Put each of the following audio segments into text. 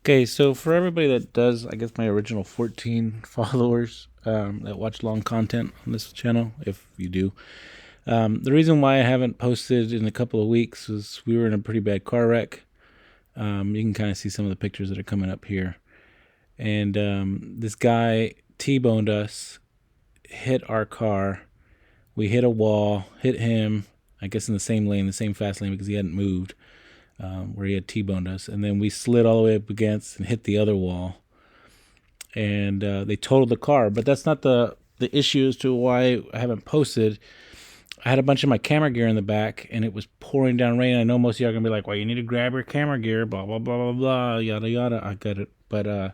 Okay, so for everybody that does, I guess my original 14 followers that watch long content on this channel, if you do, the reason why I haven't posted in a couple of weeks is we were in a pretty bad car wreck. You can kind of see some of the pictures that are coming up here. And this guy T-boned us, hit our car. We hit a wall, hit him, I guess in the same lane, the same fast lane because he hadn't moved. Where he had T-boned us, and then we slid all the way up against and hit the other wall, and they totaled the car. But that's not the issue as to why I haven't posted. I had a bunch of my camera gear in the back, and it was pouring down rain. I know most of y'all are gonna be like, "Well, you need to grab your camera gear," blah blah blah blah blah, yada yada. I got it, but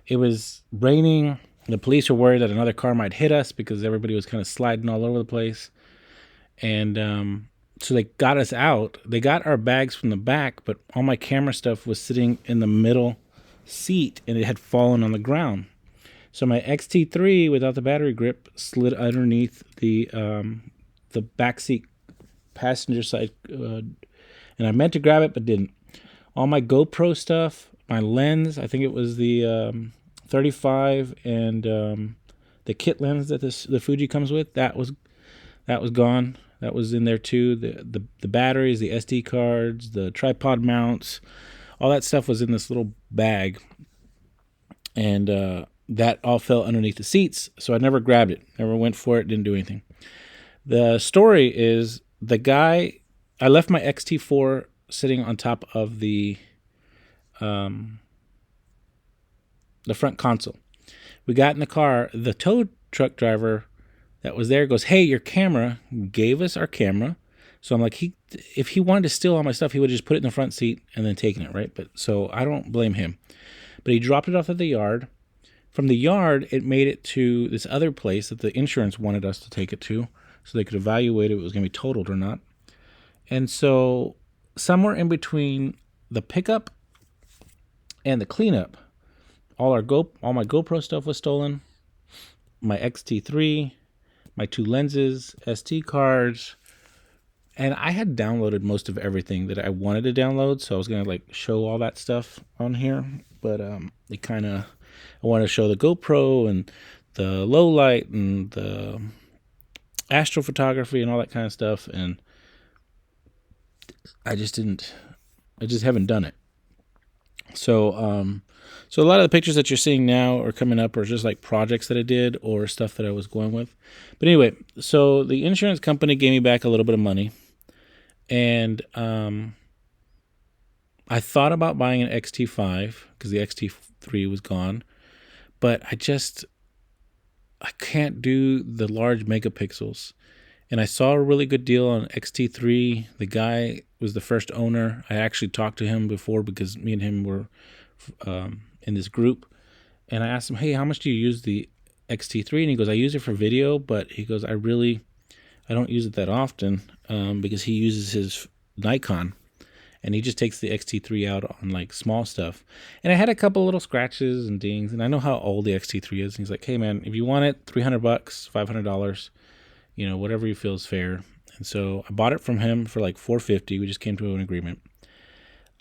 it was raining. The police were worried that another car might hit us because everybody was kind of sliding all over the place, and so they got us out. They got our bags from the back, but all my camera stuff was sitting in the middle seat, and it had fallen on the ground. So my XT3 without the battery grip slid underneath the back seat passenger side, and I meant to grab it but didn't. All my GoPro stuff, my lens, I think it was the 35 and the kit lens that the Fuji comes with, that was gone. That was in there too. The batteries, the SD cards, the tripod mounts, all that stuff was in this little bag. And that all fell underneath the seats. So I never grabbed it, never went for it, didn't do anything. The story is the guy, I left my XT4 sitting on top of the front console. We got in the car. The tow truck driver that was there goes, "Hey, your camera," gave us our camera. So I'm like, if he wanted to steal all my stuff, he would just put it in the front seat and then taken it, right? But so I don't blame him. But he dropped it off at the yard. From the yard, it made it to this other place that the insurance wanted us to take it to so they could evaluate if it was going to be totaled or not. And so somewhere in between the pickup and the cleanup, all my GoPro stuff was stolen. My XT3, my 2 lenses, SD cards, and I had downloaded most of everything that I wanted to download, so I was gonna like show all that stuff on here, but I wanted to show the GoPro and the low light and the astrophotography and all that kind of stuff, and I just haven't done it. So so a lot of the pictures that you're seeing now are coming up are just like projects that I did or stuff that I was going with. But anyway, so the insurance company gave me back a little bit of money, and I thought about buying an XT5 because the XT3 was gone, but I can't do the large megapixels. And I saw a really good deal on XT3. The guy was the first owner. I actually talked to him before because me and him were in this group. And I asked him, "Hey, how much do you use the XT3? And he goes, "I use it for video, but," he goes, I don't use it that often because he uses his Nikon. And he just takes the XT3 out on like small stuff." And I had a couple little scratches and dings. And I know how old the XT3 is. And he's like, "Hey, man, if you want it, $300, $500. Whatever you feel is fair." And so I bought it from him for like $450. We just came to an agreement.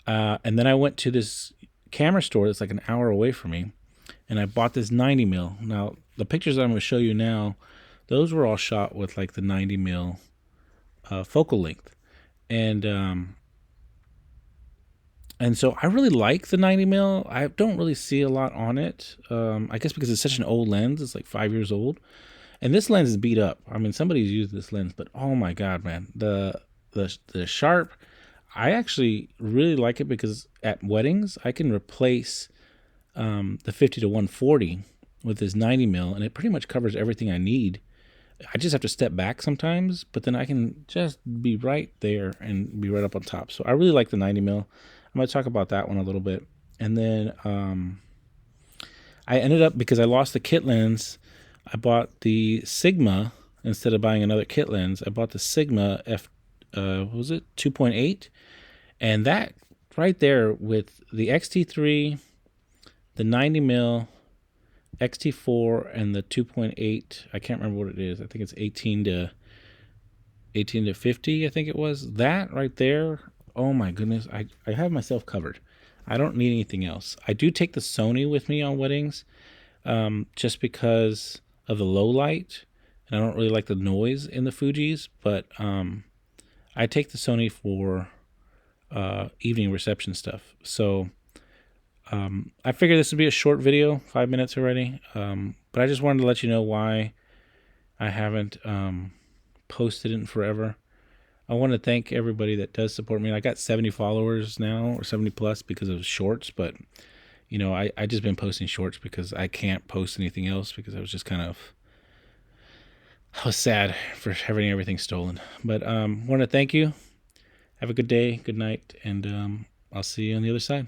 And then I went to this camera store that's like an hour away from me, and I bought this 90 mil. Now, the pictures that I'm going to show you now, those were all shot with like the 90 mil focal length. And so I really like the 90 mil. I don't really see a lot on it. I guess because it's such an old lens. It's like 5 years old. And this lens is beat up. I mean, somebody's used this lens, but oh my God, man. The sharp, I actually really like it because at weddings, I can replace the 50 to 140 with this 90 mil, and it pretty much covers everything I need. I just have to step back sometimes, but then I can just be right there and be right up on top. So I really like the 90 mil. I'm going to talk about that one a little bit. And then I ended up, because I lost the kit lens, I bought the Sigma instead of buying another kit lens. I bought the Sigma 2.8, and that right there with the XT3, the 90 mil, XT4, and the 2.8. I can't remember what it is. I think it's 18 to 50. I think it was that right there. Oh my goodness, I have myself covered. I don't need anything else. I do take the Sony with me on weddings, just because of the low light, and I don't really like the noise in the Fujis. But I take the Sony for evening reception stuff. So I figured this would be a short video, 5 minutes already. But I just wanted to let you know why I haven't posted in forever. I want to thank everybody that does support me. I got 70 followers now, or 70 plus, because of shorts. But I just been posting shorts because I can't post anything else, because I was just I was sad for having everything stolen. But want to thank you. Have a good day, good night, and I'll see you on the other side.